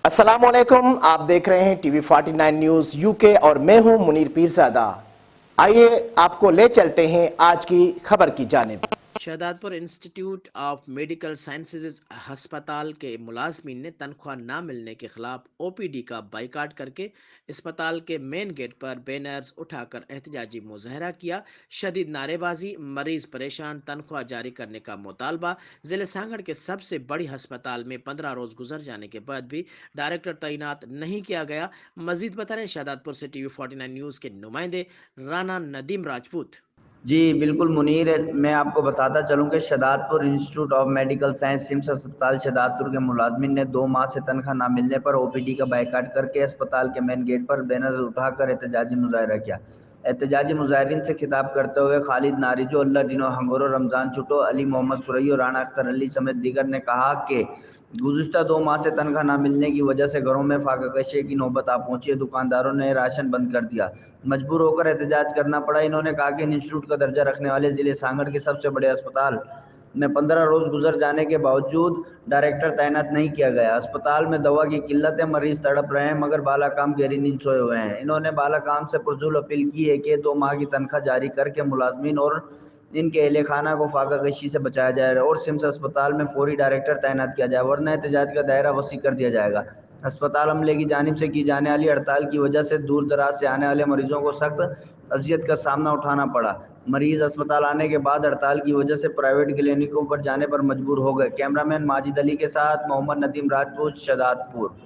अस्सलामुअलैकुम, आप देख रहे हैं टीवी 49 न्यूज यूके और मैं हूं मुनीर पीरजादा। आइए आपको ले चलते हैं आज की खबर की जानिब। Shahdadpur institute of medical sciences अस्पताल के मुलाजमीन ने तनख्वाह ना मिलने के खिलाफ ओपीडी का बाइकाट करके अस्पताल के मेन गेट पर बैनर्स उठाकर एहतजाजी मुजाहरा किया। शदीद नारेबाजी, मरीज परेशान, तनख्वाह जारी करने का मुतालबा। जिले सांगड़ के सबसे बड़ी अस्पताल में 15 रोज गुजर जाने के बाद भी डायरेक्टर तैनात नहीं किया गया। मजीद बता रहे शहदादपुर से टीवी 49 न्यूज के नुमाइंदे राना नदीम राजपूत। जी बिल्कुल मुनीर, मैं आपको बताता चलूँ कि Shahdadpur institute of medical science SIMS अस्पताल शहदादपुर के मुलाजमिन ने 2 माह से तनख्वाह ना मिलने पर ओपीडी का बाइकाट करके अस्पताल के मेन गेट पर बैनर उठाकर एहतजाजी मुजाहरा किया। एहतजाजी मुजाहरीन से खिताब करते हुए खालिद नारिजो, अल्लाह डिनो हंगोरो, रमज़ान चुटो, अली मोहम्मद सुरैयो, राना अख्तर अली समेत दीगर ने कहा कि गुज़िश्ता 2 माह से तनख्वाह न मिलने की वजह से घरों में फाका कशी की नौबत आ पहुंची है। दुकानदारों ने राशन बंद कर दिया, मजबूर होकर एहतजाज करना पड़ा। इन्होंने कहा कि इंस्टीट्यूट का दर्जा रखने वाले ज़िले सांगड़ के सबसे बड़े अस्पताल में 15 रोज़ गुजर जाने के बावजूद डायरेक्टर तैनात नहीं किया गया। अस्पताल में दवा की किल्लत है, मरीज तड़प रहे हैं मगर बालाकाम गहरी नींद सोए हुए हैं। इन्होंने बालाकाम से पुरजोर अपील की है कि 2 माह की तनख्वाह जारी करके मुलाजमीन और इनके अहले खाना को फाका कशी से बचाया जाए और सिम्स अस्पताल में फौरी डायरेक्टर तैनात किया जाए, वरना एहतजाज का दायरा वसी कर दिया जाएगा। अस्पताल अमले की जानिब से की जाने वाली हड़ताल की वजह से दूर दराज से आने वाले मरीजों को सख्त अजियत का सामना उठाना पड़ा। मरीज अस्पताल आने के बाद हड़ताल की वजह से प्राइवेट क्लिनिकों पर जाने पर मजबूर हो गए। कैमरामैन माजिद अली के साथ मोहम्मद नदीम राजपूत, शहदादपुर।